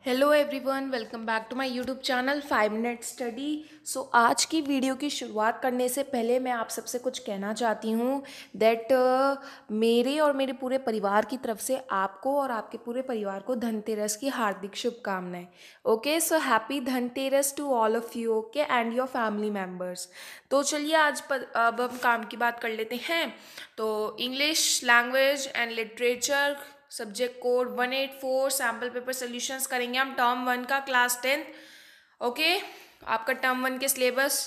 Hello everyone, welcome back to my YouTube channel 5 minute study. So आज की video की शुरुआत करने से पहले मैं आप सबसे कुछ कहना चाहती हूँ दैट मेरे और मेरे पूरे परिवार की तरफ से आपको और आपके पूरे परिवार को धनतेरस की हार्दिक शुभकामनाएं। Okay, so happy Dhanteras to all of you, okay, and your family members. तो चलिए अब हम काम की बात कर लेते हैं। तो English language and literature subject code 184 sample paper solutions करेंगे हम टर्म 1 का, क्लास 10। ओके, आपका टर्म 1 के सिलेबस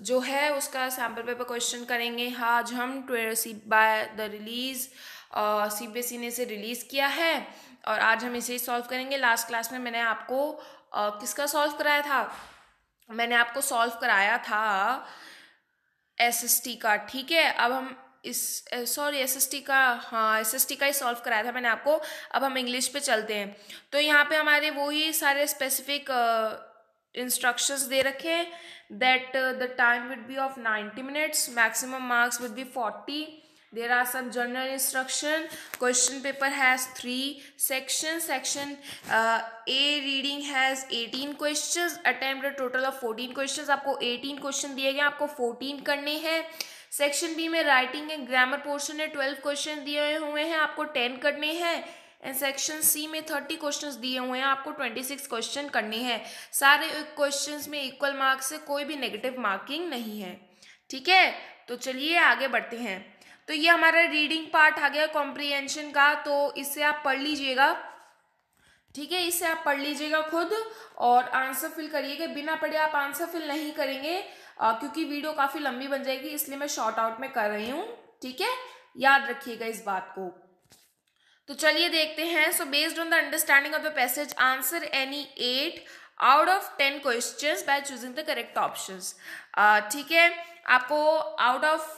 जो है उसका सैम्पल पेपर क्वेश्चन करेंगे आज हम बाय द रिलीज। सीबीएसई ने इसे रिलीज़ किया है और आज हम इसे सॉल्व करेंगे। लास्ट क्लास में मैंने आपको किसका सॉल्व कराया था? मैंने आपको सॉल्व कराया था एसएसटी का। ठीक है, अब हम एसएसटी का, हाँ एसएसटी का ही सॉल्व कराया था मैंने आपको। अब हम इंग्लिश पे चलते हैं। तो यहाँ पे हमारे वही सारे स्पेसिफिक इंस्ट्रक्शंस दे रखे हैं that the time would be of 90 minutes, maximum marks would be 40. There are some general instruction. Question paper has 3 sections. Section A reading has 18 questions. Attempt a total of 14 questions. आपको 18 question दिए गए, आपको 14 करने हैं। Section B में writing and grammar portion है, 12 question दिए हुए हैं, आपको 10 करने हैं। एंड सेक्शन सी में 30 क्वेश्चंस दिए हुए हैं, आपको 26 क्वेश्चन करने हैं। सारे क्वेश्चंस में इक्वल मार्क्स है, कोई भी नेगेटिव मार्किंग नहीं है। ठीक है, तो चलिए आगे बढ़ते हैं। तो ये हमारा रीडिंग पार्ट आ गया कॉम्प्रिहेंशन का, तो इसे आप पढ़ लीजिएगा। ठीक है, इसे आप पढ़ लीजिएगा खुद और आंसर फिल करिएगा। बिना पढ़े आप आंसर फिल नहीं करेंगे क्योंकि वीडियो काफी लंबी बन जाएगी, इसलिए मैं शॉर्ट आउट में कर रही हूँ। ठीक है, याद रखिएगा इस बात को। तो चलिए देखते हैं। So based on the understanding of the passage answer any 8 out of 10 questions by choosing the correct options. ठीक है, आपको आउट ऑफ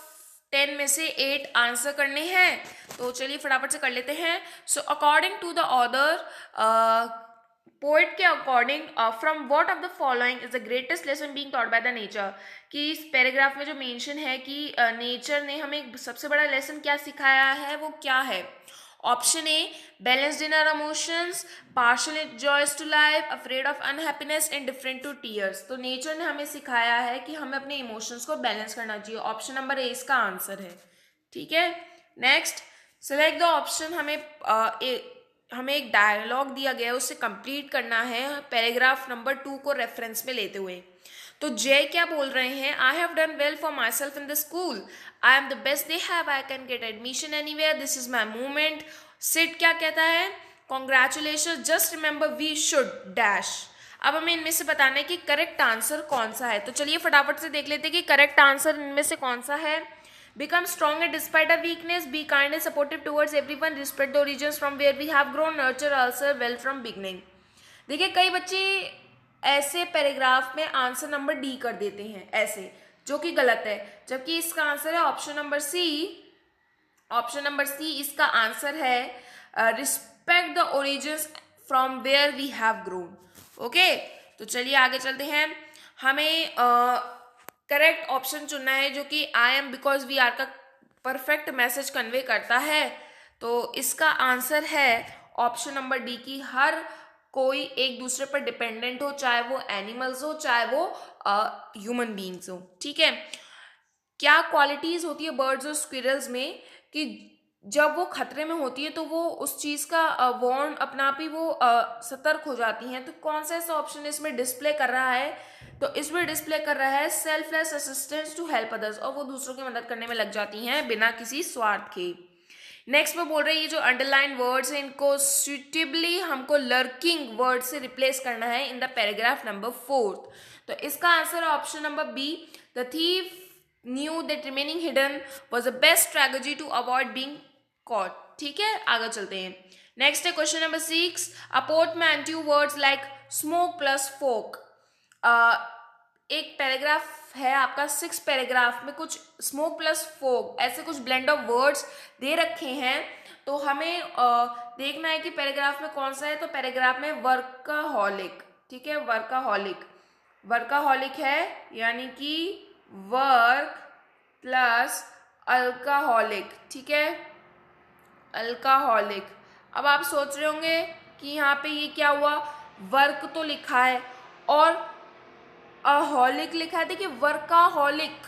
10 में से 8 आंसर करने हैं। तो चलिए फटाफट से कर लेते हैं। So according to the author, poet के according, from what of the following is the greatest lesson being taught by the nature, कि इस पैराग्राफ में जो मेंशन है कि नेचर ने हमें सबसे बड़ा लेसन क्या सिखाया है, वो क्या है? Option A, balanced in our emotions, partial joys to life, afraid of unhappiness, indifferent to tears. तो नेचर ने हमें सिखाया है कि हमें अपने इमोशंस को बैलेंस करना चाहिए। ऑप्शन नंबर ए इसका आंसर है। ठीक है, नेक्स्ट सिलेक्ट द ऑप्शन। हमें एक डायलॉग दिया गया है, उससे कंप्लीट करना है पैराग्राफ नंबर 2 को रेफरेंस में लेते हुए। तो जय क्या बोल रहे हैं? I have done well for myself in the school, I am the best they have, I can get admission anywhere, this is my movement. Sid क्या कहता है? Congratulation, just remember we should dash. अब हमें इनमें से बताना है कि करेक्ट आंसर कौन सा है। तो चलिए फटाफट से देख लेते हैं कि करेक्ट आंसर इनमें से कौन सा है। Become strong despite our weakness. Be kind and supportive towards everyone. Respect the origins from where we have grown. Nurture ourselves well from beginning. देखिए कई बच्चे ऐसे पैराग्राफ में आंसर नंबर डी कर देते हैं ऐसे, जो कि गलत है, जबकि इसका आंसर है option number C. Option number C इसका आंसर है। Respect the origins from where we have grown. Okay, तो चलिए आगे चलते हैं। हमें करेक्ट ऑप्शन चुनना है जो कि I am because we are का परफेक्ट मैसेज कन्वे करता है। तो इसका आंसर है ऑप्शन नंबर डी की हर कोई एक दूसरे पर डिपेंडेंट हो, चाहे वो एनिमल्स हो चाहे वो ह्यूमन बीइंग्स हो। ठीक है, क्या क्वालिटीज होती है बर्ड्स और स्क्विरल्स में कि जब वो खतरे में होती है तो वो उस चीज का वार्न अपना आप ही वो सतर्क हो जाती हैं। तो कौन सा ऐसा ऑप्शन इसमें डिस्प्ले कर रहा है? तो इसमें डिस्प्ले कर रहा है selfless assistance to help others, और वो दूसरों की मदद करने में लग जाती हैं बिना किसी स्वार्थ के। नेक्स्ट में बोल रहे हैं ये जो अंडरलाइन वर्ड्स हैं इनको सुटेबली हमको लर्किंग वर्ड से रिप्लेस करना है इन द पैराग्राफ नंबर 4। तो इसका आंसर है option number B. The thief knew that remaining hidden was the best strategy to avoid being caught. ठीक है, आगे चलते हैं। नेक्स्ट है क्वेश्चन नंबर 6। अपोर्ट में anti words like smoke plus folk. एक पैराग्राफ है आपका, 6 पैराग्राफ में कुछ स्मोक प्लस फोक ऐसे कुछ ब्लेंड ऑफ वर्ड्स दे रखे हैं। तो हमें देखना है कि पैराग्राफ में कौन सा है। तो पैराग्राफ में वर्काहॉलिक, ठीक है, वर्काहॉलिक, वर्काहॉलिक है, यानी कि वर्क प्लस अल्काहॉलिक। ठीक है, अल्काहॉलिक। अब आप सोच रहे होंगे कि यहाँ पे ये क्या हुआ, वर्क तो लिखा है और अहॉलिक लिखा है। देखिए वर्काहॉलिक,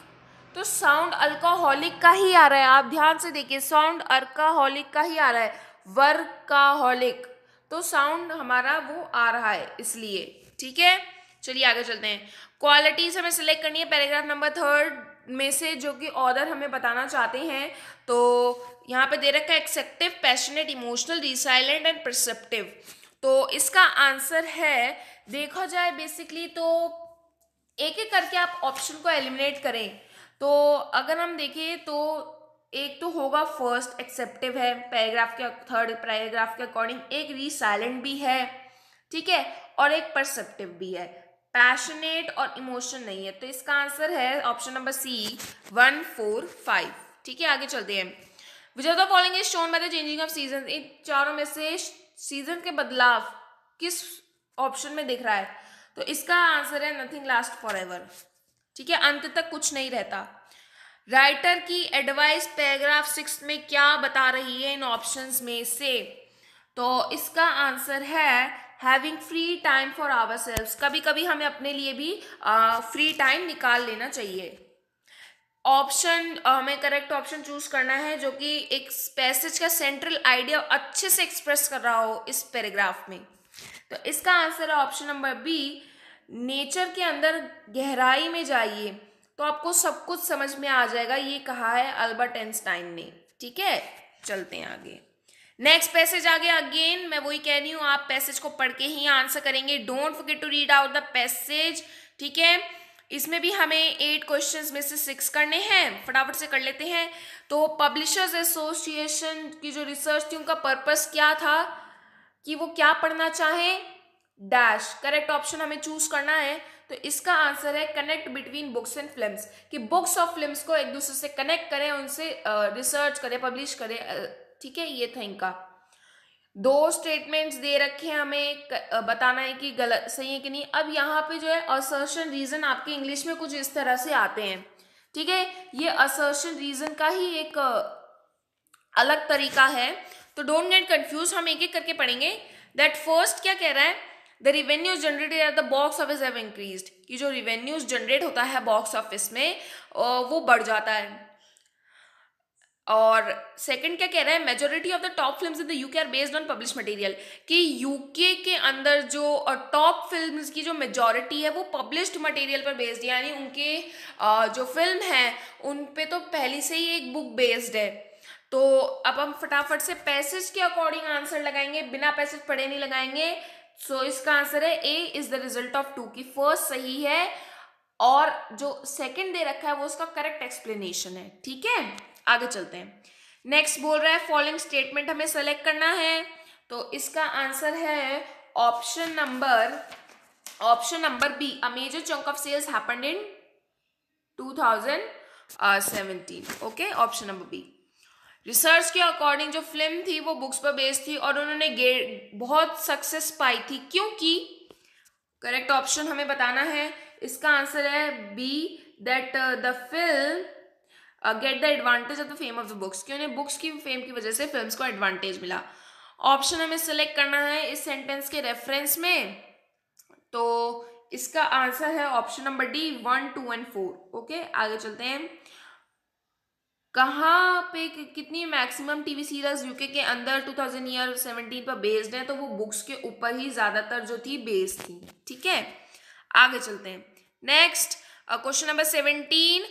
तो साउंड अल्कोहलिक का ही आ रहा है। आप ध्यान से देखिए, साउंड अर्काहॉलिक का ही आ रहा है, वर्काहॉलिक, तो साउंड हमारा वो आ रहा है इसलिए। ठीक है, चलिए आगे चलते हैं। क्वालिटीज हमें सिलेक्ट करनी है पैराग्राफ नंबर 3 में से, जो कि ऑथर हमें बताना चाहते हैं। तो यहाँ पे दे रखा है acceptive, passionate, emotional, resilient and perceptive. तो इसका आंसर है, देखा जाए बेसिकली तो एक एक करके आप ऑप्शन को एलिमिनेट करें। तो अगर हम देखें तो एक तो होगा फर्स्ट, एक्सेप्टिव है पैराग्राफ के, थर्ड पैराग्राफ के अकॉर्डिंग, एक रीसाइलेंट भी है, ठीक है, और एक परसेप्टिव भी है, पैशनेट और इमोशन नहीं है। तो इसका आंसर है ऑप्शन नंबर सी 1, 4, 5। ठीक है, आगे चलते हैं। Which of the following is shown by the changing of season, इन चारों में से सीजन के बदलाव किस ऑप्शन में दिख रहा है? तो इसका आंसर है नथिंग लास्ट फॉर एवर। ठीक है, अंत तक कुछ नहीं रहता। राइटर की एडवाइस पैराग्राफ 6 में क्या बता रही है इन ऑप्शंस में से? तो इसका आंसर है having free time for ourselves. कभी कभी हमें अपने लिए भी फ्री टाइम निकाल लेना चाहिए। ऑप्शन हमें करेक्ट ऑप्शन चूज करना है जो कि एक पैसेज का सेंट्रल आइडिया अच्छे से एक्सप्रेस कर रहा हो इस पैराग्राफ में। तो इसका आंसर है ऑप्शन नंबर बी, नेचर के अंदर गहराई में जाइए तो आपको सब कुछ समझ में आ जाएगा। ये कहा है अल्बर्ट आइंस्टाइन ने। ठीक है, चलते हैं आगे। नेक्स्ट पैसेज आ गया। अगेन मैं वही कह रही हूँ, आप पैसेज को पढ़ के ही आंसर करेंगे। Don't forget to read out the passage. ठीक है, इसमें भी हमें 8 क्वेश्चंस में से 6 करने हैं, फटाफट से कर लेते हैं। तो पब्लिशर्स एसोसिएशन की जो रिसर्च थी, उनका पर्पस क्या था कि वो क्या पढ़ना चाहें? डैश। करेक्ट ऑप्शन हमें चूज करना है। तो इसका आंसर है connect between books and films, कि बुक्स और फिल्म्स को एक दूसरे से कनेक्ट करें, उनसे रिसर्च करें, पब्लिश करें। ठीक है, ये था इनका। 2 स्टेटमेंट्स दे रखे हैं, हमें बताना है कि गलत सही है कि नहीं। अब यहाँ पे जो है असर्शन रीजन आपके इंग्लिश में कुछ इस तरह से आते हैं। ठीक है, ये असर्शन रीजन का ही एक अलग तरीका है। तो डोंट गेट कंफ्यूज, हम एक एक करके पढ़ेंगे। दैट फर्स्ट क्या कह रहा है? The revenues generated at the box office have increased, कि जो रिवेन्यूज जनरेट होता है बॉक्स ऑफिस में वो बढ़ जाता है। और सेकंड क्या कह रहा है? Majority of the top films in the UK are based on publish material, कि यूके के अंदर जो टॉप फिल्म्स की जो मेजोरिटी है वो पब्लिश्ड मटेरियल पर बेस्ड, यानी उनके जो फिल्म है उन पे तो पहले से ही एक बुक बेस्ड है। तो अब हम फटाफट से पैसेज के अकॉर्डिंग आंसर लगाएंगे, बिना पैसेज पढ़े नहीं लगाएंगे। सो इसका आंसर है ए इज द रिजल्ट ऑफ 2, की फर्स्ट सही है और जो सेकंड दे रखा है वो उसका करेक्ट एक्सप्लेनेशन है। ठीक है, आगे चलते हैं। नेक्स्ट बोल रहा है फॉलोइंग स्टेटमेंट हमें सेलेक्ट करना है। तो इसका आंसर है option number B, a major chunk of sales happened in 2017। Okay, option number B. Research के अकॉर्डिंग जो फिल्म थी वो बुक्स पर बेस्ड थी और उन्होंने बहुत सक्सेस पाई थी, क्योंकि करेक्ट ऑप्शन हमें बताना है। इसका आंसर है B, that the film get the advantage of the fame of the books, कि उन्हें बुक्स की फेम की वजह से फिल्म्स को एडवांटेज मिला। ऑप्शन हमें सिलेक्ट करना है इस सेंटेंस के रेफरेंस में। तो इसका आंसर है option number D 1, 2 and 4। Okay, आगे चलते हैं। कहाँ पे कितनी मैक्सिमम टीवी सीरीज यूके के अंदर 2017 पर बेस्ड है? तो वो बुक्स के ऊपर ही ज्यादातर जो थी बेस्ड थी। ठीक है, आगे चलते हैं। नेक्स्ट क्वेश्चन नंबर 17,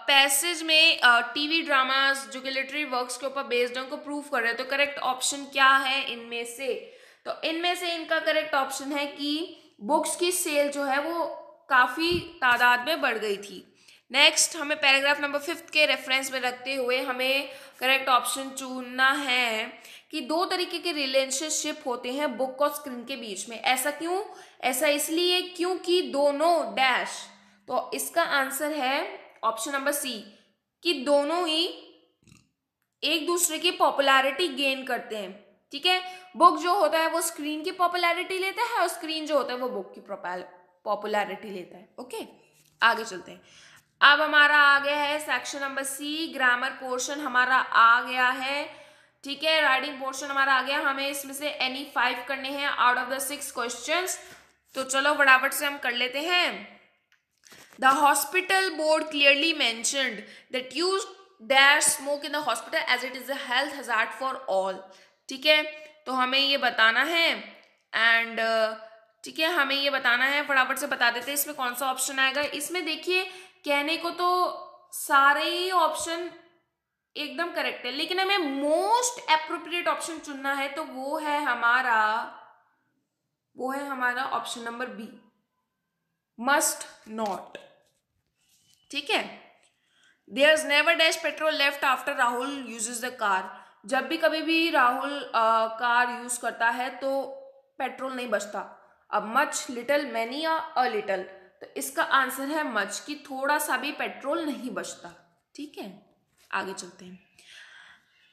पैसेज में टीवी ड्रामास जो कि लिटरेरी वर्क्स के ऊपर बेस्ड है उनको प्रूव कर रहे हैं। तो करेक्ट ऑप्शन क्या है इनमें से? तो इनमें से इनका करेक्ट ऑप्शन है कि बुक्स की सेल जो है वो काफी तादाद में बढ़ गई थी। नेक्स्ट हमें पैराग्राफ नंबर 5 के रेफरेंस में रखते हुए हमें करेक्ट ऑप्शन चुनना है कि 2 तरीके के रिलेशनशिप होते हैं बुक और स्क्रीन के बीच में। ऐसा क्यों? ऐसा इसलिए क्योंकि दोनों डैश। तो इसका आंसर है ऑप्शन नंबर सी, कि दोनों ही एक दूसरे की पॉपुलैरिटी गेन करते हैं। ठीक है, बुक जो होता है वो स्क्रीन की पॉपुलैरिटी लेता है और स्क्रीन जो होता है वो बुक की पॉपुलैरिटी लेता है। ओके, आगे चलते हैं। अब हमारा आ गया है section number C, grammar portion हमारा आ गया है। ठीक है, राइटिंग पोर्शन हमारा आ गया। हमें इसमें से एनी 5 करने हैं आउट ऑफ द 6 क्वेश्चंस। तो चलो फटाफट से हम कर लेते हैं। The hospital board clearly mentioned that you dash smoke in the hospital as it is a health hazard for all. ठीक है, तो हमें ये बताना है एंड ठीक है, हमें ये बताना है, फटाफट से बता देते हैं इसमें कौन सा ऑप्शन आएगा। इसमें देखिए कहने को तो सारे ही ऑप्शन एकदम करेक्ट है, लेकिन हमें मोस्ट एप्रोप्रिएट ऑप्शन चुनना है, तो वो है हमारा option number B, must not. ठीक है, there is never dash petrol left after Rahul uses the car. जब भी कभी भी राहुल कार यूज करता है तो पेट्रोल नहीं बचता। अब मच, लिटिल, मैनी या अ लिटिल, तो इसका आंसर है मच, कि थोड़ा सा भी पेट्रोल नहीं बचता। ठीक है, आगे चलते हैं।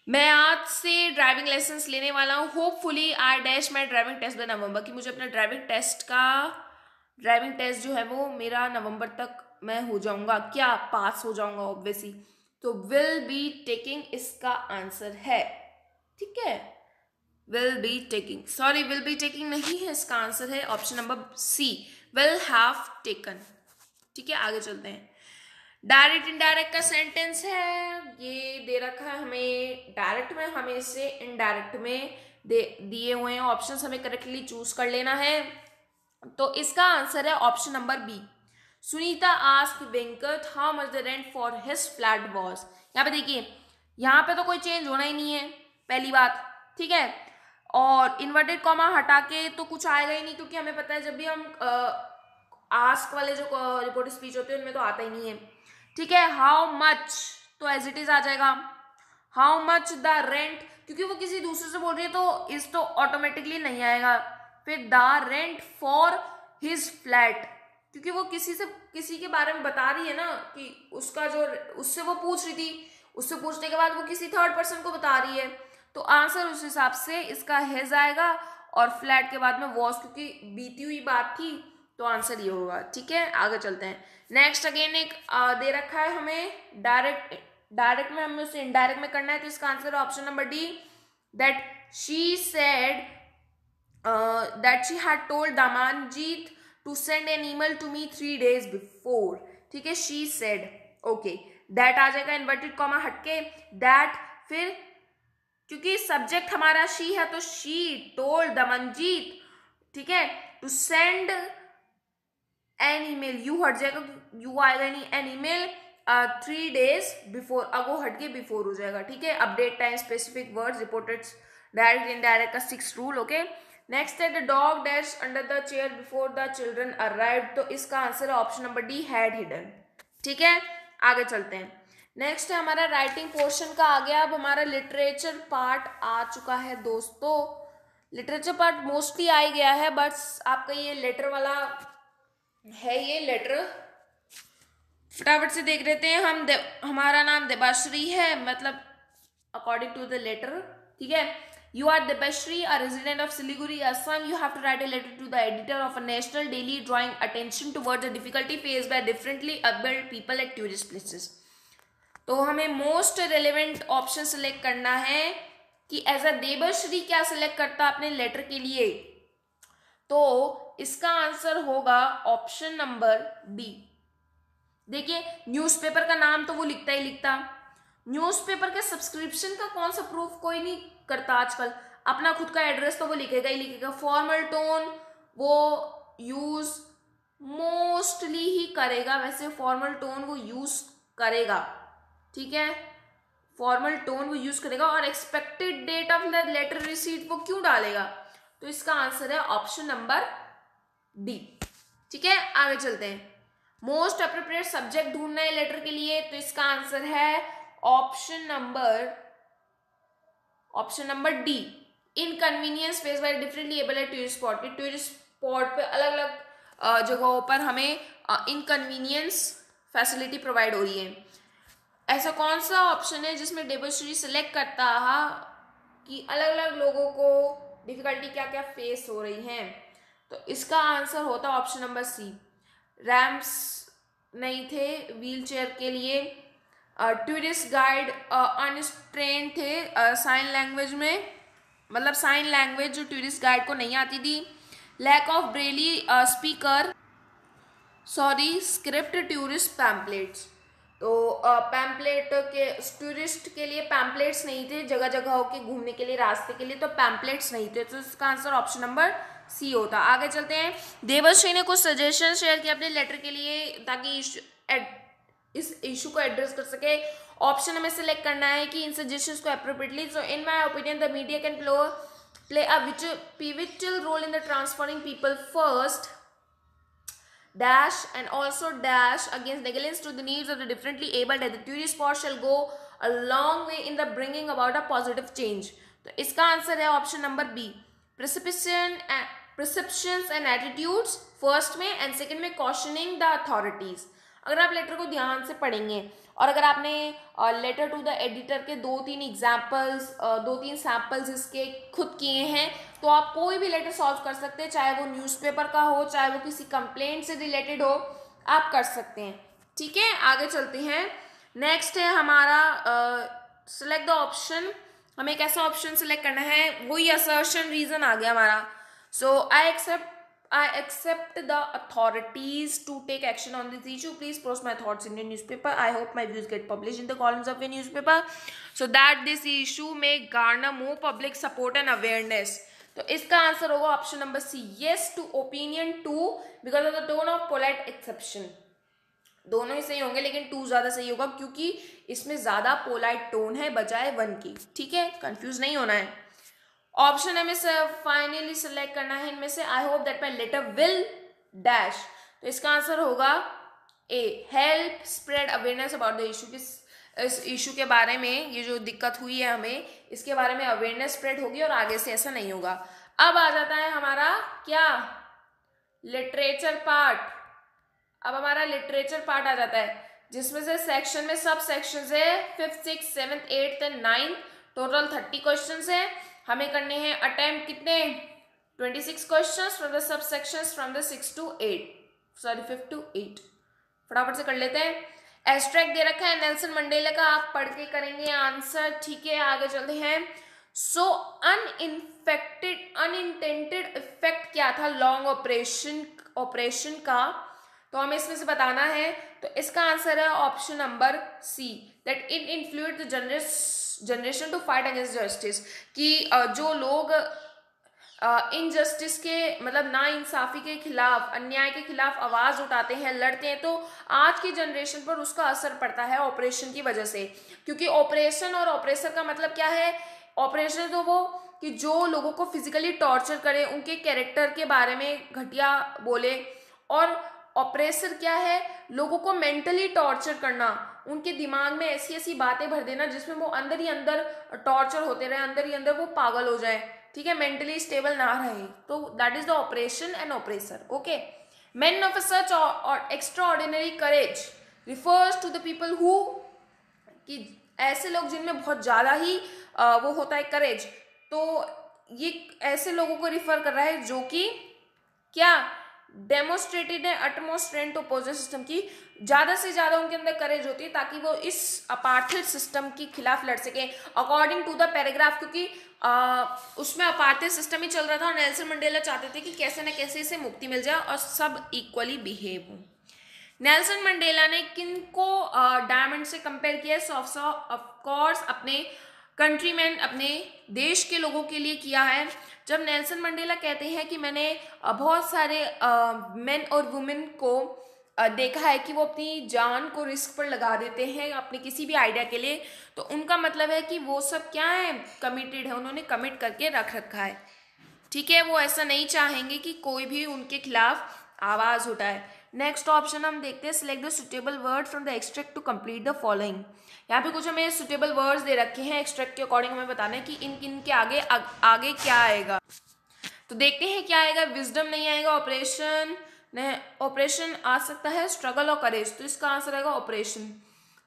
मैं आज से ड्राइविंग लाइसेंस लेने वाला हूँ। Hopefully I dash my driving test by November, कि मुझे अपना ड्राइविंग टेस्ट जो है वो मेरा नवंबर तक मैं हो जाऊंगा, क्या पास हो जाऊंगा ऑब्वियसली। तो विल बी टेकिंग इसका आंसर है। ठीक है, विल बी टेकिंग नहीं है, इसका आंसर है option number C, will have taken. ठीक है, आगे चलते हैं। डायरेक्ट इनडायरेक्ट का सेंटेंस है, ये दे रखा है हमें डायरेक्ट में, हमें इसे इनडायरेक्ट में दिए हुए हैं ऑप्शंस, हमें करेक्टली चूज कर लेना है। तो इसका आंसर है option number B, Sunita asked Venkat how much the rent for his flat was. यहाँ पे देखिए, यहाँ पे तो कोई चेंज होना ही नहीं है, पहली बात। ठीक है, और इन्वर्टेड कॉमा हटा के तो कुछ आएगा ही नहीं, क्योंकि हमें पता है जब भी हम आस्क वाले जो रिपोर्ट स्पीच होते हैं उनमें तो आता ही नहीं है। ठीक है, हाउ मच तो एज इट इज आ जाएगा, हाउ मच द रेंट, क्योंकि वो किसी दूसरे से बोल रही है तो इस तो ऑटोमेटिकली नहीं आएगा। फिर the rent for his flat, क्योंकि वो किसी के बारे में बता रही है ना, कि उसका जो उससे वो पूछ रही थी, उससे पूछने के बाद वो किसी थर्ड पर्सन को बता रही है, तो आंसर उस हिसाब से इसका हिज आएगा, और फ्लैट के बाद में वॉज, क्योंकि बीती हुई बात थी, तो आंसर ये होगा। ठीक है, आगे चलते हैं। नेक्स्ट अगेन एक दे रखा है हमें डायरेक्ट में, हमें उसे इनडायरेक्ट में करना है, तो इसका आंसर है option number D, that she said that she had told Damanjeet to send an email to me 3 days before. ठीक है, शी सेड, ओके, दैट आ जाएगा इन्वर्टेड कॉमा हटके, दैट, फिर क्योंकि सब्जेक्ट हमारा शी है तो शी टोल्ड दामानजीत, ठीक है, to send an email, you हट जाएगा, यू आएगा नहीं, an email 3 days before, ago हटके बिफोर हो जाएगा। ठीक है, update time specific words reported direct indirect का 6th रूल। ओके, नेक्स्ट है the dog dash under the chair before the children arrived, तो इसका आंसर है option number D, had hidden. ठीक है, आगे चलते हैं। नेक्स्ट है हमारा राइटिंग पोर्शन का आ गया। अब हमारा लिटरेचर पार्ट आ चुका है दोस्तों। लिटरेचर पार्ट मोस्टली आ ही गया है, बस आपका ये लेटर वाला है, ये लेटर फटाफट से देख लेते हैं हम। हमारा नाम देबाश्री है, मतलब अकॉर्डिंग टू द लेटर। ठीक है, you are Debashri, a resident of Siliguri, Assam. You have to write a letter to the editor of a national daily drawing attention towards the difficulty faced by differently abled people at tourist places. तो हमें most relevant option select करना है कि as a Debashree क्या select करता अपने letter के लिए, तो इसका आंसर होगा ऑप्शन नंबर डी। देखिए, न्यूज़पेपर का नाम तो वो लिखता ही लिखता, न्यूज़पेपर के सब्सक्रिप्शन का कौन सा प्रूफ कोई नहीं करता आजकल, अपना खुद का एड्रेस तो वो लिखेगा ही लिखेगा। फॉर्मल टोन वो यूज मोस्टली ही करेगा, वैसे फॉर्मल टोन वो यूज करेगा। ठीक है, फॉर्मल टोन वो यूज करेगा, और expected date of the letter receipt वो क्यों डालेगा, तो इसका आंसर है ऑप्शन नंबर डी। ठीक है, आगे चलते हैं। मोस्ट अप्रोप्रिएट सब्जेक्ट ढूंढना है लेटर के लिए, तो इसका आंसर है option number D, inconvenience face by differently able at tourist spot. Tourist spot पे अलग अलग जगहों पर हमें इनकन्वीनियंस फैसिलिटी प्रोवाइड हो रही है। ऐसा कौन सा ऑप्शन है जिसमें देबश्री सेलेक्ट करता है कि अलग अलग लोगों को डिफिकल्टी क्या क्या फेस हो रही हैं, तो इसका आंसर होता ऑप्शन नंबर सी, रैम्प्स नहीं थे व्हील चेयर के लिए, टूरिस्ट गाइड अनट्रेन्ड थे साइन लैंग्वेज में, मतलब साइन लैंग्वेज जो टूरिस्ट गाइड को नहीं आती थी। Lack of Braille speaker, sorry script tourist pamphlets, तो पैम्पलेट के टूरिस्ट के लिए पैम्पलेट्स नहीं थे, जगह जगह के घूमने के लिए, रास्ते के लिए, तो पैम्पलेट्स नहीं थे, तो इसका आंसर ऑप्शन नंबर सी होता। आगे चलते हैं। देवश्री ने कुछ सजेशन शेयर किए अपने लेटर के लिए ताकि इस इशू को एड्रेस कर सके। ऑप्शन हमें सेलेक्ट करना है कि इन सजेशंस को appropriately. So in my opinion the media can play a pivotal role in the transforming people first dash and also dash against negligence to the needs of the differently abled, that the tourist spot shall go a long way in the bringing about a positive change। तो इसका answer है option number B, perceptions and attitudes first में, and second में cautioning the authorities। अगर आप letter को ध्यान से पढ़ेंगे और अगर आपने लेटर टू द एडिटर के 2-3 एग्जाम्पल्स 2-3 सैम्पल्स इसके खुद किए हैं, तो आप कोई भी लेटर सॉल्व कर सकते हैं, चाहे वो न्यूज़पेपर का हो, चाहे वो किसी कंप्लेंट से रिलेटेड हो, आप कर सकते हैं। ठीक है, आगे चलते हैं। नेक्स्ट है हमारा सिलेक्ट द ऑप्शन। हमें एक ऐसा ऑप्शन सिलेक्ट करना है, वही असर्शन रीजन आ गया हमारा। सो I accept the authorities to take action on this issue. Please post my thoughts in your newspaper. I hope my views get published in the columns of your newspaper so that this issue may garner more public support and awareness. तो इसका answer होगा option number C, yes to opinion 2 because of the tone of polite exception। दोनों ही सही होंगे लेकिन 2 ज्यादा सही होगा क्योंकि इसमें ज्यादा पोलाइट टोन है बजाय 1 की। ठीक है, कंफ्यूज नहीं होना है। ऑप्शन हमें फाइनली सिलेक्ट करना है इनमें से, I hope that my letter will dash. तो इसका आंसर होगा A, help spread awareness about the issue. इस इशू के बारे में, ये जो दिक्कत हुई है हमें, इसके बारे में अवेयरनेस स्प्रेड होगी और आगे से ऐसा नहीं होगा। अब आ जाता है हमारा क्या, लिटरेचर पार्ट। अब हमारा लिटरेचर पार्ट आ जाता है जिसमें से सेक्शन में सब सेक्शन है 5th 6th 7th 8th and 9th, total 30 question है। हमें करने हैं अटेम्प्ट कितने, 26 questions from the sub sections from the 5th to 8। फटाफट से कर लेते हैं। एब्स्ट्रैक्ट दे रखा है नेल्सन मंडेला का, आप पढ़ के करेंगे आंसर। ठीक है, आगे चलते हैं। सो अनइंटेंडेड इफेक्ट क्या था लॉन्ग ऑपरेशन का, तो हमें इसमें से बताना है। तो इसका आंसर है option number C, that it influenced the generation to fight against justice, कि जो लोग इनजस्टिस के, मतलब ना इंसाफी के खिलाफ, अन्याय के खिलाफ आवाज उठाते हैं, लड़ते हैं, तो आज की जनरेशन पर उसका असर पड़ता है ऑपरेशन की वजह से। क्योंकि ऑपरेशन और ऑपरेसर का मतलब क्या है, ऑपरेशन तो वो कि जो लोगों को फिजिकली टॉर्चर करे, उनके कैरेक्टर के बारे में घटिया बोले, और ऑपरेसर क्या है, लोगों को मेंटली टॉर्चर करना, उनके दिमाग में ऐसी ऐसी बातें भर देना जिसमें वो अंदर ही अंदर टॉर्चर होते रहे, अंदर ही अंदर वो पागल हो जाए, ठीक है, मेंटली स्टेबल ना रहे। तो that is the oppression and oppressor. Okay, men of such extraordinary courage refers to the people who, कि ऐसे लोग जिनमें बहुत ज्यादा ही वो होता है करेज, तो ये ऐसे लोगों को रिफर कर रहा है जो कि क्या डेमोस्ट्रेटेड है utmost strength to opposite system, की ज्यादा से ज्यादा उनके अंदर करेज होती है ताकि वो इस अपार्थिव सिस्टम के खिलाफ लड़ सके अकॉर्डिंग टू द पैराग्राफ। क्योंकि उसमें अपार्थिव सिस्टम ही चल रहा था और नेल्सन मंडेला चाहते थे कि कैसे न कैसे इसे मुक्ति मिल जाए और सब इक्वली बिहेव हो। नेल्सन मंडेला ने किनको डायमंड से कंपेयर किया, ऑफ कोर्स अपने कंट्रीमैन, अपने देश के लोगों के लिए किया है। जब नेल्सन मंडेला कहते हैं कि मैंने बहुत सारे मेन और वुमेन को देखा है कि वो अपनी जान को रिस्क पर लगा देते हैं अपने किसी भी आइडिया के लिए, तो उनका मतलब है कि वो सब क्या है, कमिटेड है, उन्होंने कमिट करके रख रखा है। ठीक है, वो ऐसा नहीं चाहेंगे कि कोई भी उनके खिलाफ आवाज उठाए। नेक्स्ट ऑप्शन हम देखते हैं, select the suitable word from the extract to complete the following. यहाँ पे कुछ हमें सुटेबल वर्ड्स दे रखे हैं, एक्सट्रैक्ट के अकॉर्डिंग हमें बताना है कि इन के आगे क्या आएगा। तो देखते हैं क्या आएगा। विजडम नहीं आएगा, ऑपरेशन आ सकता है, स्ट्रगल और करेज, तो इसका आंसर आएगा ऑपरेशन,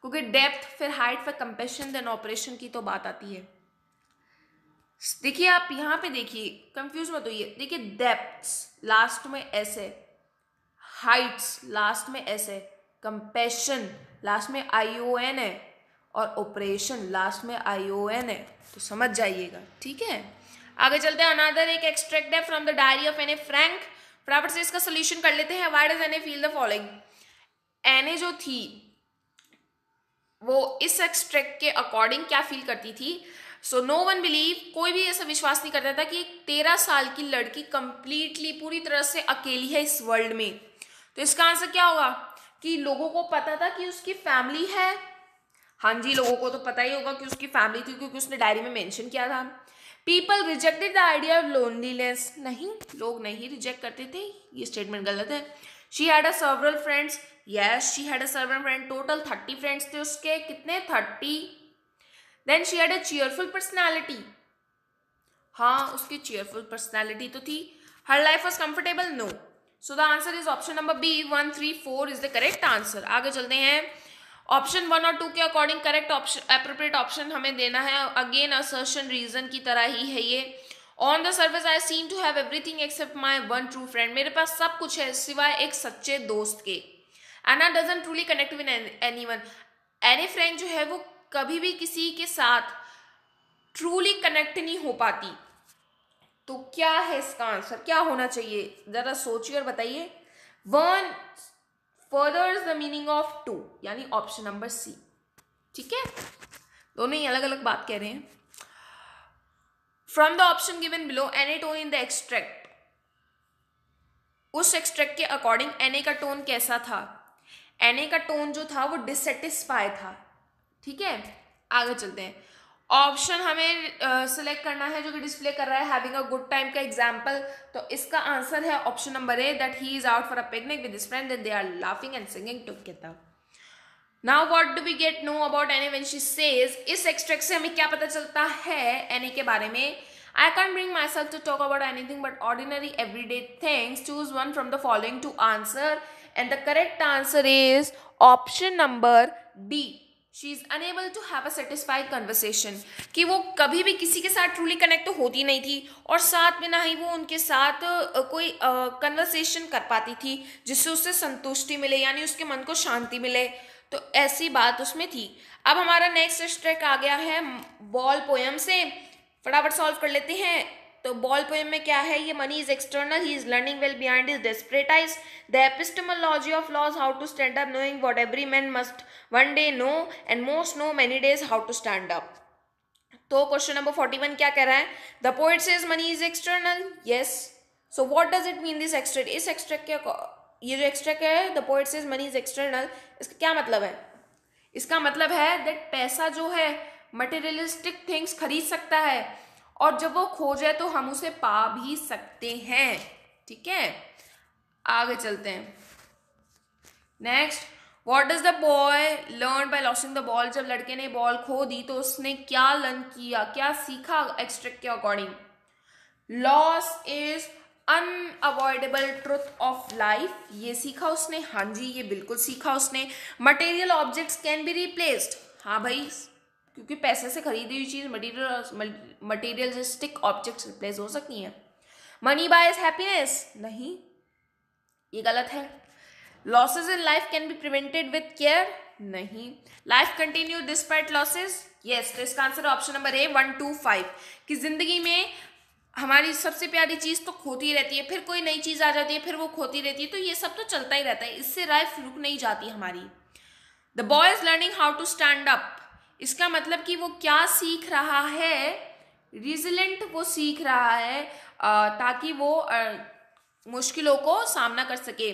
क्योंकि डेप्थ, फिर हाइट, फिर कंपैशन, देन ऑपरेशन की तो बात आती है। देखिए आप यहाँ पे देखिए, कंफ्यूज मत होइए, देखिए डेप्थ लास्ट में एस है, हाइट्स लास्ट में एस है, कंपैशन लास्ट में ION है, और ऑपरेशन लास्ट में ION है, तो समझ जाइएगा, ठीक है। आगे चलते हैं। अनदर एक एक्सट्रैक्ट है फ्रॉम द डायरी ऑफ एने फ्रैंक। फटाफट से इसका सोल्यूशन कर लेते हैं। व्हाई डज एने फील द फॉलोइंग। एने जो थी वो इस एक्सट्रैक्ट के अकॉर्डिंग क्या फील करती थी। सो नो वन बिलीव, कोई भी ऐसा विश्वास नहीं करता था कि एक 13 साल की लड़की कंप्लीटली पूरी तरह से अकेली है इस वर्ल्ड में। तो इसका आंसर क्या होगा कि लोगों को पता था कि उसकी फैमिली है। हाँ जी, लोगों को तो पता ही होगा कि उसकी फैमिली थी, क्योंकि उसने डायरी में मेंशन किया था। People rejected the idea of loneliness, नहीं, लोग नहीं रिजेक्ट करते थे, ये स्टेटमेंट गलत है। She had a several friends, yes she had a several friend, total 30 friends थे उसके, कितने 30। Then she had a cheerful personality, हाँ उसकी चीयरफुल पर्सनैलिटी तो थी। हर life was comfortable, no. So the answer is option number B, 1, 3, 4 is the correct answer. आगे चलते हैं। ऑप्शन 1 और 2 के according correct option, appropriate option हमें देना है। अगेन असर्शन रीजन की तरह ही है ये। On the surface I seem to have everything except my one true friend, मेरे पास सब कुछ है सिवाय एक सच्चे दोस्त के। Anna doesn't truly connect with anyone, any friend जो है वो कभी भी किसी के साथ ट्रूली कनेक्ट नहीं हो पाती। तो क्या है इसका आंसर, क्या होना चाहिए, जरा सोचिए और बताइए। 1 फर्दर्स द मीनिंग ऑफ 2, यानी ऑप्शन नंबर सी, ठीक है। दोनों ही अलग अलग बात कह रहे हैं। From the option given below, any tone in the extract, उस एक्सट्रैक्ट के अकॉर्डिंग एने का टोन कैसा था। एने का टोन जो था वो डिससेटिस्फाई था, ठीक है। आगे चलते हैं। ऑप्शन हमें सिलेक्ट करना है जो कि डिस्प्ले कर रहा है हैविंग अ गुड टाइम का एग्जाम्पल। तो इसका आंसर है option number A, that he is out for a picnic with his friend and they are laughing and singing together. Now what do we get know about Annie when she says, इस extract से हमें क्या पता चलता है any के बारे में। I can't bring myself to talk about anything but ordinary everyday things. Choose one from the following to answer, and the correct answer is option number D. She is unable to have a satisfied conversation. कि वो कभी भी किसी के साथ truly connect तो होती नहीं थी, और साथ में ना ही वो उनके साथ कोई कन्वर्सेशन कर पाती थी जिससे उससे संतुष्टि मिले, यानी उसके मन को शांति मिले। तो ऐसी बात उसमें थी। अब हमारा नेक्स्ट स्ट्रैक आ गया है बॉल पोएम से, फटाफट सॉल्व कर लेते हैं। तो बॉल पोएम में क्या है, ये money is external, he is learning well behind is desperatize the epistemology of laws, how to stand up knowing what every man must one day know and most know many days how to stand up. तो question number 41 क्या कह रहा है, the poet says money is external, yes. So what does it mean this extract, इस extract के, ये जो extract है the poet says money is external, इसका क्या मतलब है। इसका मतलब है दैट पैसा जो है मटेरियलिस्टिक थिंग्स खरीद सकता है, और जब वो खो जाए तो हम उसे पा भी सकते हैं, ठीक है। आगे चलते हैं। Next, what does the boy learn by losing the ball, जब लड़के ने बॉल खो दी तो उसने क्या लर्न किया, क्या सीखा एक्सट्रैक्ट के according. Loss is unavoidable truth of life, ये सीखा उसने, हाँ जी ये बिल्कुल सीखा उसने। Material objects can be replaced, हाँ भाई, क्योंकि पैसे से खरीदी हुई चीज मटेरियलिस्टिक ऑब्जेक्ट्स रिप्लेस हो सकती हैं। मनी बायज हैप्पीनेस, नहीं ये गलत है। Losses in life can be prevented with care, नहीं। Life continue despite losses, yes. तो इसका आंसर ऑप्शन नंबर ए 1, 2, 5 कि जिंदगी में हमारी सबसे प्यारी चीज तो खोती रहती है, फिर कोई नई चीज आ जाती है, फिर वो खोती रहती है, तो ये सब तो चलता ही रहता है, इससे लाइफ रुक नहीं जाती हमारी। The boy is learning how to stand up, इसका मतलब कि वो क्या सीख रहा है, रिजिलेंट वो सीख रहा है ताकि वो मुश्किलों को सामना कर सके।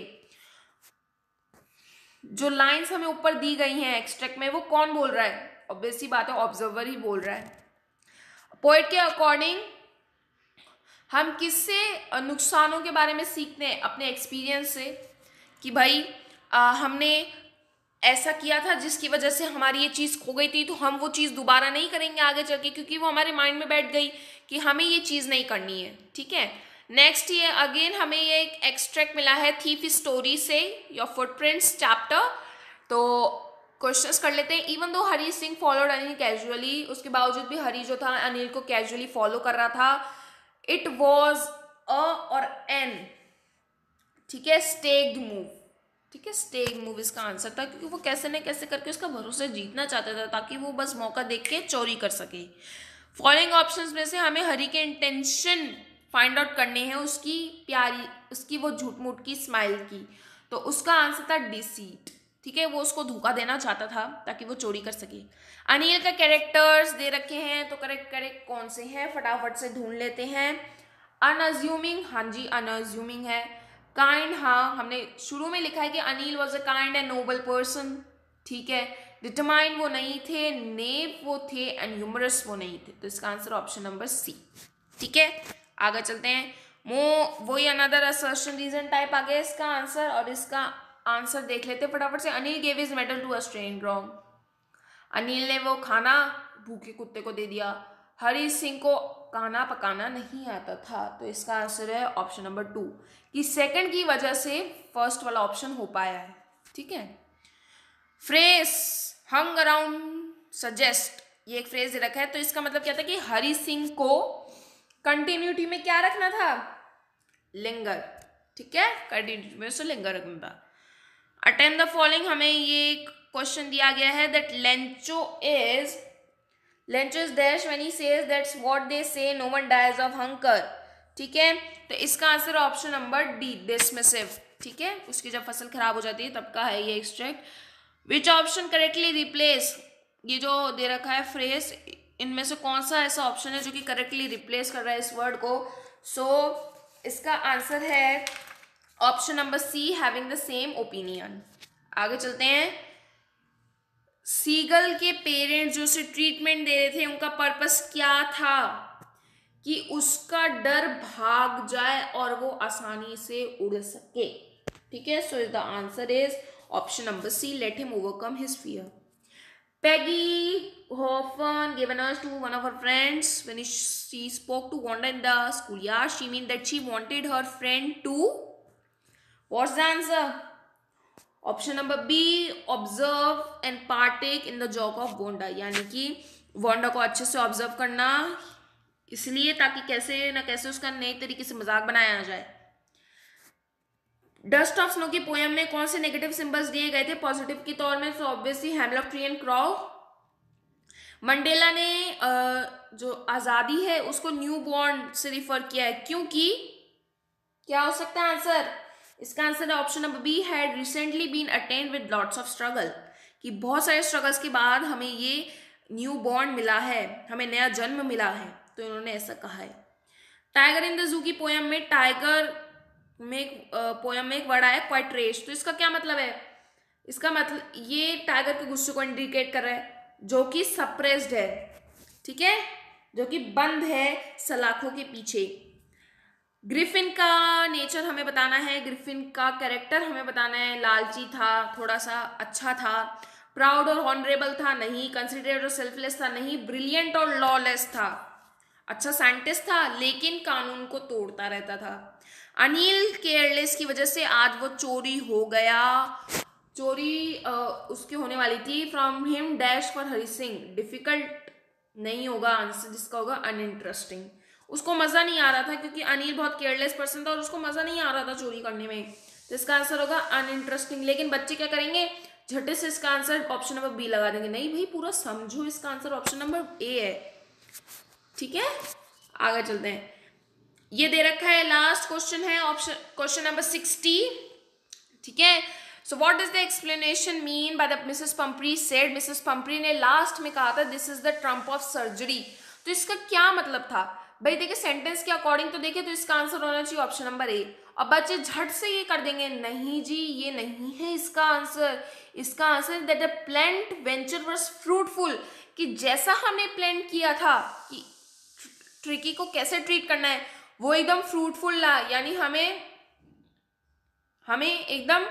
जो लाइंस हमें ऊपर दी गई हैं एक्सट्रैक्ट में, वो कौन बोल रहा है, ऑब्वियस सी बात है ऑब्जर्वर ही बोल रहा है। पोएट के अकॉर्डिंग हम किससे नुकसानों के बारे में सीखते हैं, अपने एक्सपीरियंस से, कि भाई हमने ऐसा किया था जिसकी वजह से हमारी ये चीज़ खो गई थी, तो हम वो चीज़ दोबारा नहीं करेंगे आगे चल के, क्योंकि वो हमारे माइंड में बैठ गई कि हमें ये चीज़ नहीं करनी है, ठीक है। नेक्स्ट ये अगेन हमें ये एक एक्सट्रैक्ट मिला है थीफ स्टोरी से, योर फुटप्रिंट्स चैप्टर। तो क्वेश्चंस कर लेते हैं। Even though Hari Singh followed Anil casually, उसके बावजूद भी हरी जो था अनिल को कैजुअली फॉलो कर रहा था। इट वॉज अ और एन, ठीक है, स्टेक्ड मूव, ठीक है, स्टेग मूव इसका आंसर था, क्योंकि वो कैसे न कैसे करके उसका भरोसा जीतना चाहता था ताकि वो बस मौका देख के चोरी कर सके। फॉलोइंग ऑप्शंस में से हमें हरी के इंटेंशन फाइंड आउट करने हैं, उसकी वो झूठ मूठ की स्माइल की। तो उसका आंसर था डिसीट। ठीक है, वो उसको धोखा देना चाहता था ताकि वो चोरी कर सके। अनिल का कैरेक्टर्स दे रखे हैं, तो करेक्ट कौन से हैं फटाफट से ढूंढ लेते हैं। अनअज्यूमिंग, हाँ जी अनअज्यूमिंग है। काइंड, हाँ हमने शुरू में लिखा है कि Anil was a kind and Nobel person. ठीक है, डिटरमाइंड वो नहीं थे, नेव वो थे एंड ह्यूमरस वो नहीं थे। तो इसका आंसर ऑप्शन नंबर सी। ठीक है, आगे चलते हैं। वही अनदर असर्शन रीजन टाइप आ गया इसका आंसर, और इसका आंसर देख लेते हैं फटाफट से। Anil gave his medal to a stranger dog. Anil ने वो खाना भूखे कुत्ते को दे दिया। हरी सिंह को खाना पकाना नहीं आता था। तो इसका आंसर है ऑप्शन नंबर 2 कि सेकंड की वजह से फर्स्ट वाला ऑप्शन हो पाया है। ठीक है, फ्रेज हंग अराउंड सजेस्ट, ये एक फ्रेज रखा है, तो इसका मतलब क्या था कि हरी सिंह को कंटिन्यूटी में क्या रखना था, लिंगर। ठीक है, कंटिन्यूटी में उसको लिंगर रखना था। अटेम्प्ट द फॉलोइंग, हमें ये क्वेश्चन दिया गया है that Lencho is dash when he says that's what they say no one dies of hunger. ठीक है, तो इसका answer option number D dismissive. ठीक है, उसकी जब फसल खराब हो जाती है तब का है ये extract. Which option correctly replace, ये जो दे रखा है फ्रेज, इनमें से कौन सा ऐसा ऑप्शन है जो कि करेक्टली रिप्लेस कर रहा है इस वर्ड को। सो इसका आंसर है option number C, having the same opinion. आगे चलते हैं। सीगल के पेरेंट्स जो उसे ट्रीटमेंट दे रहे थे, उनका पर्पस क्या था, कि उसका डर भाग जाए और वो आसानी से उड़ सके। ठीक है, so the answer is option number C, let him overcome his fear. Peggy often given us to one of her friends when she spoke to Wanda in the schoolyard. She meant that she wanted her friend to. What's the answer? Option number B, observe and partake in the joke of Wanda. यानी कि Wanda को अच्छे से observe करना, इसलिए ताकि कैसे ना कैसे उसका नए तरीके से मजाक बनाया ना जाए। डस्ट ऑफ स्नो की पोएम में कौन से नेगेटिव सिंबल्स दिए गए थे पॉजिटिव के तौर में? So obviously hemlock tree and crow. Mandela ने जो आजादी है उसको न्यू बॉर्न से रिफर किया है, क्योंकि क्या हो सकता है आंसर? इसका आंसर है option number B, had recently been attend with lots of struggle, कि बहुत सारे स्ट्रगल्स के बाद हमें ये न्यू बॉर्न मिला है, हमें नया जन्म मिला है, तो इन्होंने ऐसा कहा है। टाइगर इन द जू की पोएम में टाइगर में एक वर्ड आया क्वाइट रेश, तो इसका क्या मतलब है? इसका मतलब ये टाइगर के गुस्से को इंडिकेट कर रहा है जो कि सप्रेस्ड है। ठीक है, जो कि बंद है सलाखों के पीछे। ग्रिफिन का नेचर हमें बताना है, ग्रिफिन का कैरेक्टर हमें बताना है। लालची था, थोड़ा सा अच्छा था, प्राउड और ऑनरेबल था नहीं, कंसिडरेट और सेल्फलेस था नहीं, ब्रिलियंट और लॉलेस था, अच्छा साइंटिस्ट था लेकिन कानून को तोड़ता रहता था। अनिल केयरलेस की वजह से आज वो चोरी हो गया, चोरी उसकी होने वाली थी। From him dash for Hari Singh, difficult नहीं होगा आंसर, जिसका होगा अनइंटरेस्टिंग। उसको मजा नहीं आ रहा था क्योंकि अनिल बहुत केयरलेस पर्सन था और उसको मजा नहीं आ रहा था चोरी करने में, तो इसका आंसर होगा अनइंटरेस्टिंग। लेकिन बच्चे क्या करेंगे, झटे से इसका आंसर ऑप्शन नंबर बी लगा देंगे। नहीं भाई, पूरा समझो, इसका आंसर ऑप्शन नंबर ए है। ठीक है, आगे चलते हैं। ये दे रखा है, लास्ट क्वेश्चन है, ऑप्शन क्वेश्चन नंबर 60। ठीक है, so what does the explanation mean by the Mrs Pumphrey said, Mrs Pumphrey ने लास्ट में कहा था this is the triumph of surgery, तो इसका क्या मतलब था भाई? देखिए सेंटेंस के अकॉर्डिंग तो देखिए तो इसका आंसर होना चाहिए ऑप्शन नंबर ए। अब बच्चे झट से ये कर देंगे, नहीं जी ये नहीं है इसका आंसर। इसका answer that the plant venture was fruitful, कि जैसा हमने प्लान किया था कि ट्रिकी को कैसे ट्रीट करना है वो एकदम फ्रूटफुल रहा, यानी हमें एकदम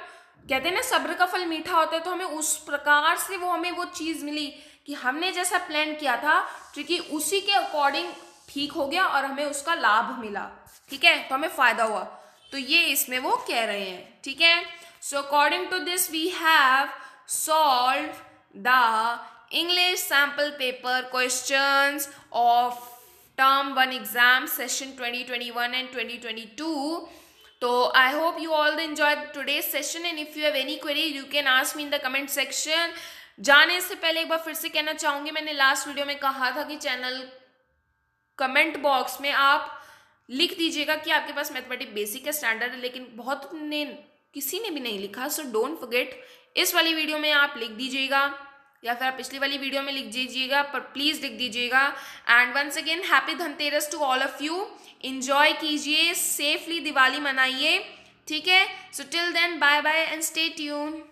कहते हैं ना सब्र का फल मीठा होता है, तो हमें उस प्रकार से हमें वो चीज मिली कि हमने जैसा प्लान किया था ट्रिकी उसी के अकॉर्डिंग ठीक हो गया और हमें उसका लाभ मिला। ठीक है, तो हमें फायदा हुआ, तो ये इसमें वो कह रहे हैं। ठीक है, so according to this we have solve the English sample paper questions of term 1 exam session 2021 and 2022 तो I hope you all enjoy today's session and if you have any query you can ask me in the comment section. जाने से पहले एक बार फिर से कहना चाहूंगी, मैंने लास्ट वीडियो में कहा था कि चैनल कमेंट बॉक्स में आप लिख दीजिएगा कि आपके पास मैथमेटिक्स बेसिक है, स्टैंडर्ड है, लेकिन बहुत ने किसी ने भी नहीं लिखा, सो डोंट फॉरगेट इस वाली वीडियो में आप लिख दीजिएगा या फिर आप पिछली वाली वीडियो में लिख दीजिएगा, पर प्लीज लिख दीजिएगा। And once again happy Dhanteras to all of you. Enjoy कीजिए, सेफली दिवाली मनाइए, ठीक है। So till then bye bye and stay tune.